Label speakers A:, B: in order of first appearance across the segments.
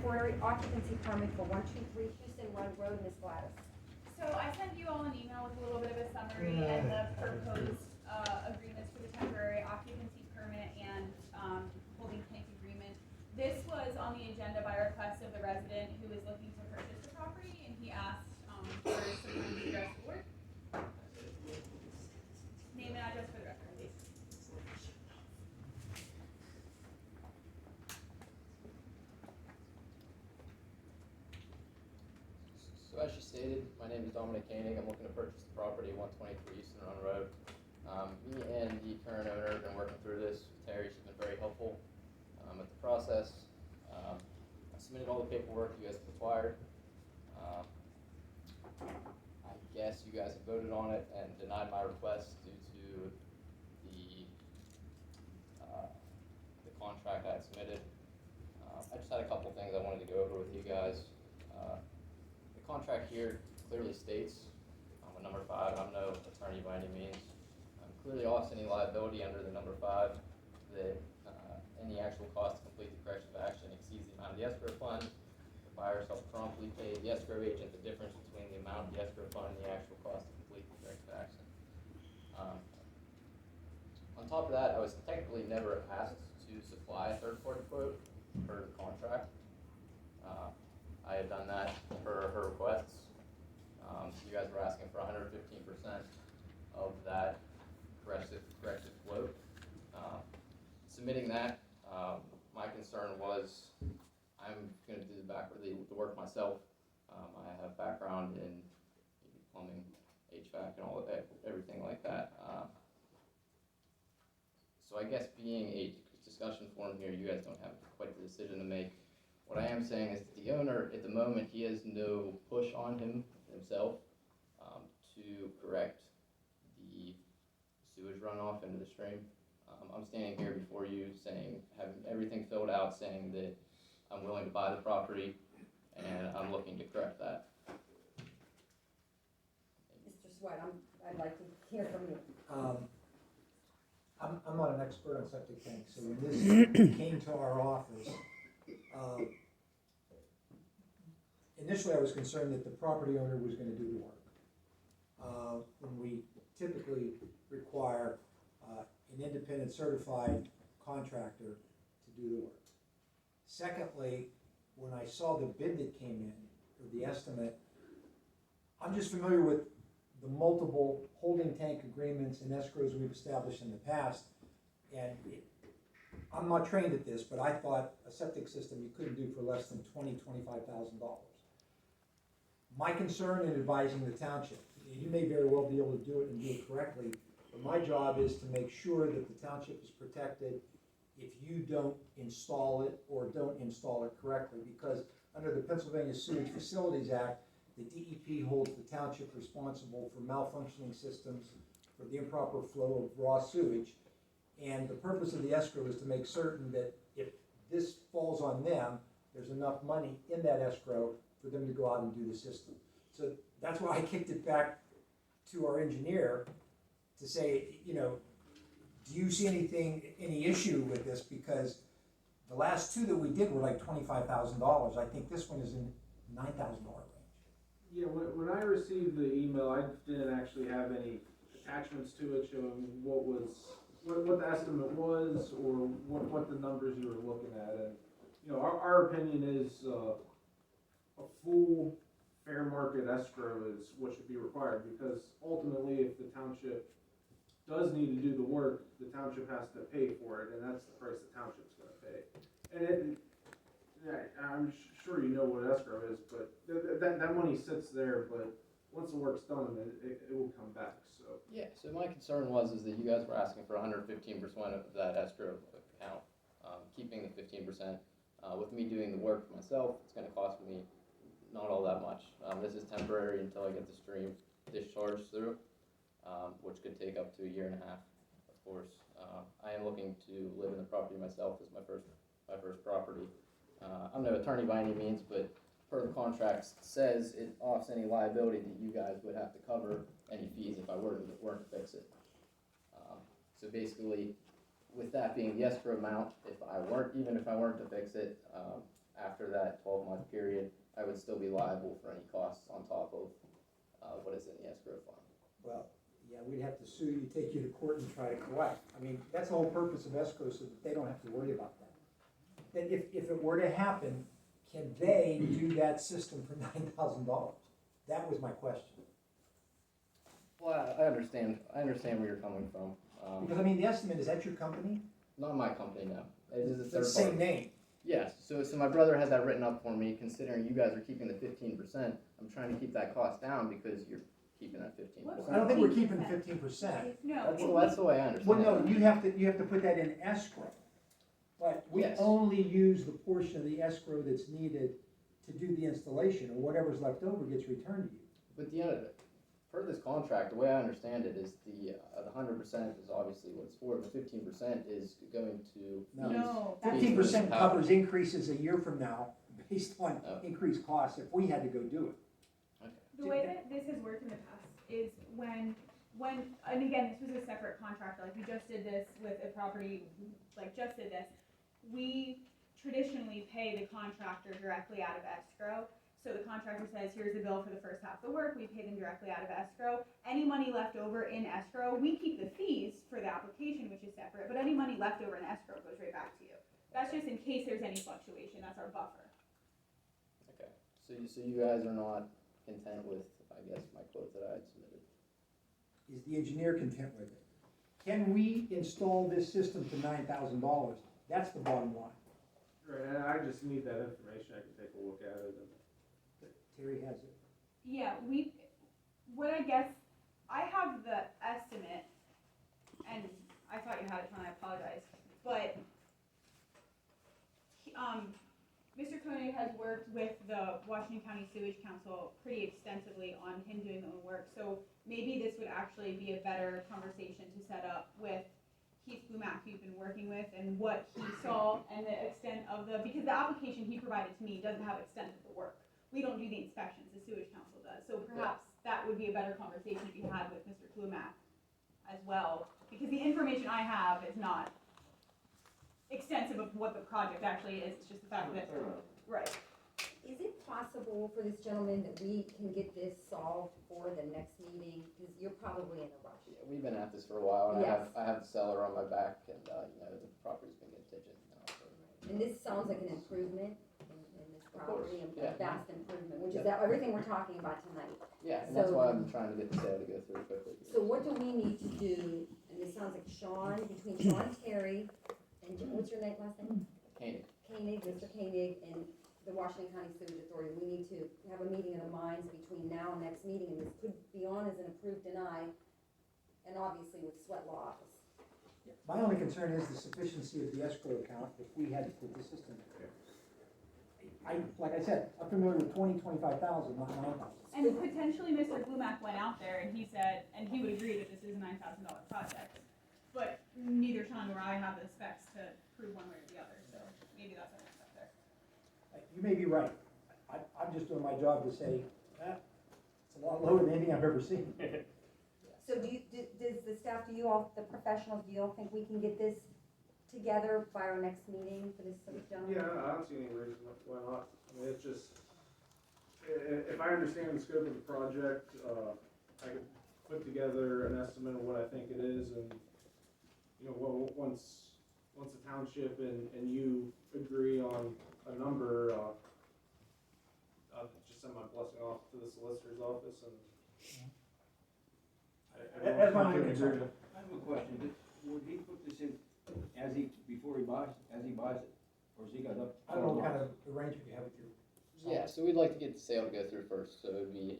A: temporary occupancy permit for 123 Houston Run Road, Ms. Gladys.
B: So I sent you all an email with a little bit of a summary and the proposed agreements for the temporary occupancy permit and holding tank agreement. This was on the agenda by request of the resident who is looking to purchase the property, and he asked for some time to address the work. Name and address for the record, please.
C: So as she stated, my name is Dominic Koenig. I'm looking to purchase the property, 123 Eastern Run Road. Me and the current owner have been working through this. Terry, she's been very helpful with the process. I submitted all the paperwork you guys required. I guess you guys have voted on it and denied my request due to the contract I had submitted. I just had a couple things I wanted to go over with you guys. The contract here clearly states, I'm a number 5, I'm no attorney by any means. Clearly offsetting liability under the number 5, that any actual cost to complete the corrective action exceeds the amount of the escrow fund. The buyer shall promptly pay the escrow agent the difference between the amount of the escrow fund and the actual cost to complete the corrective action. On top of that, I was technically never asked to supply a third-party quote per the contract. I had done that per her requests. You guys were asking for 115% of that corrective quote. Submitting that, my concern was I'm going to do the work myself. I have background in plumbing, HVAC, and all of that, everything like that. So I guess being a discussion forum here, you guys don't have quite the decision to make. What I am saying is that the owner, at the moment, he has no push on himself to correct the sewage runoff into the stream. I'm standing here before you saying, having everything filled out, saying that I'm willing to buy the property and I'm looking to correct that.
A: Mr. Sweat, I'd like to hear from you.
D: I'm not an expert on septic tanks, so when this came to our office, initially I was concerned that the property owner was going to do the work. When we typically require an independent certified contractor to do the work. Secondly, when I saw the bid that came in, or the estimate, I'm just familiar with the multiple holding tank agreements and escrows we've established in the past, and I'm not trained at this, but I thought a septic system you couldn't do for less than $25,000. My concern in advising the township, you may very well be able to do it and do it correctly, but my job is to make sure that the township is protected if you don't install it or don't install it correctly, because under the Pennsylvania Sewage Facilities Act, the DEP holds the township responsible for malfunctioning systems, for the improper flow of raw sewage. And the purpose of the escrow is to make certain that if this falls on them, there's enough money in that escrow for them to go out and do the system. So that's why I kicked it back to our engineer to say, you know, do you see any issue with this? Because the last two that we did were like $25,000. I think this one is in $9,000 range.
E: Yeah, when I received the email, I didn't actually have any attachments to it showing what the estimate was or what the numbers you were looking at. And you know, our opinion is a full fair market escrow is what should be required, because ultimately, if the township does need to do the work, the township has to pay for it, and that's the price the township's going to pay. And I'm sure you know what escrow is, but that money sits there, but once the work's done, it will come back. So
C: Yeah, so my concern was that you guys were asking for 115% of that escrow account, keeping the 15%. With me doing the work for myself, it's going to cost me not all that much. This is temporary until I get the stream discharged through, which could take up to a year and a half, of course. I am looking to live in the property myself. This is my first property. I'm no attorney by any means, but per the contract says it offs any liability that you guys would have to cover any fees if I weren't to fix it. So basically, with that being the escrow amount, even if I weren't to fix it, after that 12-month period, I would still be liable for any costs on top of what is in the escrow fund.
D: Well, yeah, we'd have to sue you, take you to court and try to collect. I mean, that's the whole purpose of escrow, so that they don't have to worry about that. Then if it were to happen, can they do that system for $9,000? That was my question.
C: Well, I understand where you're coming from.
D: Because I mean, the estimate, is that your company?
C: Not my company, no. It is a
D: It's
C: third
D: the same
C: party.
D: name.
C: Yes, so my brother had that written up for me, considering you guys are keeping the 15%, I'm trying to keep that cost down because you're keeping that 15%.
D: I don't think we're keeping 15%.
B: No.
C: That's the way I understand
D: Well,
C: it.
D: no, you have to put that in escrow. But we
C: Yes.
D: only use the portion of the escrow that's needed to do the installation, or whatever's left over gets returned to you.
C: But per this contract, the way I understand it is the 100% is obviously what it's for, but 15% is going to
D: No.
B: No,
C: fees-
B: that's.
D: 15%
C: fees-
D: covers increases a year from now, based on
C: Oh.
D: increased costs, if we had to go do it.
C: Okay.
B: The way that this has worked in the past is when, and again, this was a separate contract, like we just did this with a property, like just did this. We traditionally pay the contractor directly out of escrow. So the contractor says, here's the bill for the first half of the work, we pay them directly out of escrow. Any money left over in escrow, we keep the fees for the application, which is separate, but any money left over in escrow goes right back to you. That's just in case there's any fluctuation, that's our buffer.
C: Okay, so you guys are not content with, I guess, my quote that I had submitted?
D: Is the engineer content with it? Can we install this system for $9,000? That's the bottom line.
E: Right, and I just need that information, I can take a look at it and.
D: Terry has it.
B: Yeah, what I guess, I have the estimate, and I thought you had it, and I apologize, but, Mr. Koenig has worked with the Washington County Sewage Council pretty extensively on him doing the own work, so maybe this would actually be a better conversation to set up with Keith Blumack, who you've been working with, and what he saw, and the extent of because the application he provided to me doesn't have extent of the work. We don't do the inspections, the sewage council does, so perhaps that would be a better conversation to be had with Mr. Blumack as well, because the information I have is not extensive of what the project actually is, it's just the fact that, right.
A: Is it possible for this gentleman that we can get this solved for the next meeting? Because you're probably in a rush.
C: Yeah, we've been at this for a while, and
A: Yes.
C: I have the seller on my back, and, the property's been contingent now.
A: And this sounds like an improvement in this
C: course,
A: property,
C: yeah.
A: a vast improvement, which is everything we're talking about tonight.
C: Yeah, and that's
A: So-
C: why I've been trying to get the sale to go through quickly.
A: So what do we need to do, and this sounds like between Sean Terry, and what's your last name?
C: Koenig.
A: Koenig, Mr. Koenig, and the Washington County Sewage Authority, we need to have a meeting of the minds between now and next meeting, and this could be on as an approved deny, and obviously with sweat law office.
D: My only concern is the sufficiency of the escrow account if we had to put the system in there. Like I said, I'm familiar with 25,000, not 9,000.
B: And potentially Mr. Blumack went out there and he said, and he would agree that this is a $9,000 project, but neither Sean nor I have the specs to prove one way or the other, so maybe that's our next step there.
D: You may be right. I'm just doing my job to say, it's a lot lower than anything I've ever seen.
A: So does the staff, the professionals, do you all think we can get this together by our next meeting for this gentleman?
E: Yeah, I don't see any reason why not. I mean, it's just, if I understand the scope of the project, I could put together an estimate of what I think it is, and, once the township and you agree on a number, I'll just send my blessing off to the solicitor's office and.
D: That's my only concern.
F: I have a question. Would he put this in before he buys it? Or has he got up?
D: I don't know what kind of arrangement you have with your.
C: Yeah, so we'd like to get the sale to go through first, so it would be,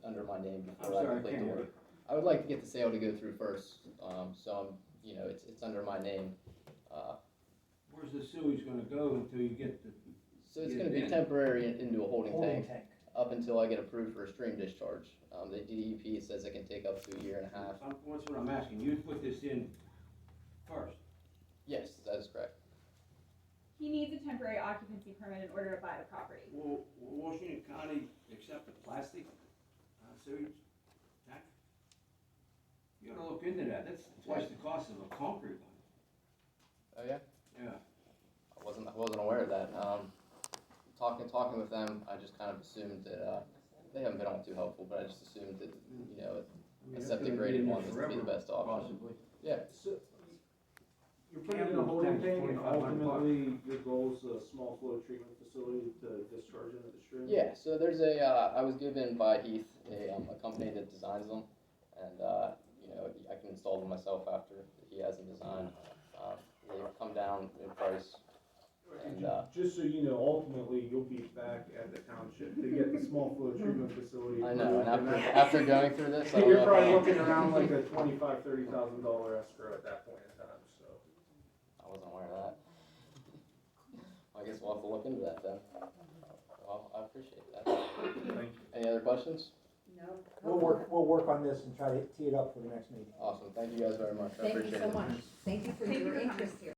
C: under my name
F: I'm
C: before I
F: sorry, I
C: complete
F: can't
C: the
F: hear
C: work. I would like to get the sale to go through first, so it's under my name.
F: Where's the sewage gonna go until you get the?
C: So it's
F: Yeah,
C: gonna be
F: yeah.
C: temporary into a holding
D: Holding
C: tank,
D: tank.
C: up until I get approved for a stream discharge. The DEP says it can take up to a year and a half.
F: That's what I'm asking. You put this in first.
C: Yes, that is correct.
B: He needs a temporary occupancy permit in order to buy the property.
F: Will Washington County accept the plastic sewage tank? You ought to look into that. That's twice the cost of a concrete one.
C: Oh, yeah?
F: Yeah.
C: I wasn't aware of that. talking with them, I just kind of assumed that, they haven't been all too helpful, but I just assumed that, you know, a septic graded one is to be the best option.
F: Possibly.
C: Yeah,
E: So, you're putting in a holding tank, and ultimately, your goal is a small flow treatment facility to discharge into the stream?
C: yeah, so there's I was given by Heath, a company that designs them, and, you know, I can install them myself after he has them designed. They've come down in price, and,
E: Just so you know, ultimately, you'll be back at the township to get the small flow treatment facility.
C: I know, and
E: approved,
C: after going through this, I don't know
E: You're
C: if
E: probably
C: I-
E: looking around like a $25,000-$30,000 escrow at that point in time, so.
C: I wasn't aware of that. I guess we'll have to look into that then. Well, I appreciate that.
E: Thank you.
C: Any other questions?
A: No?
D: We'll work on this and try to tee it up for the next meeting.
C: Awesome, thank you guys very much, I
A: Thank you
C: appreciate
A: so
C: it.
A: much. Thank you for
B: Thank you
A: your
B: for coming.
A: interest here.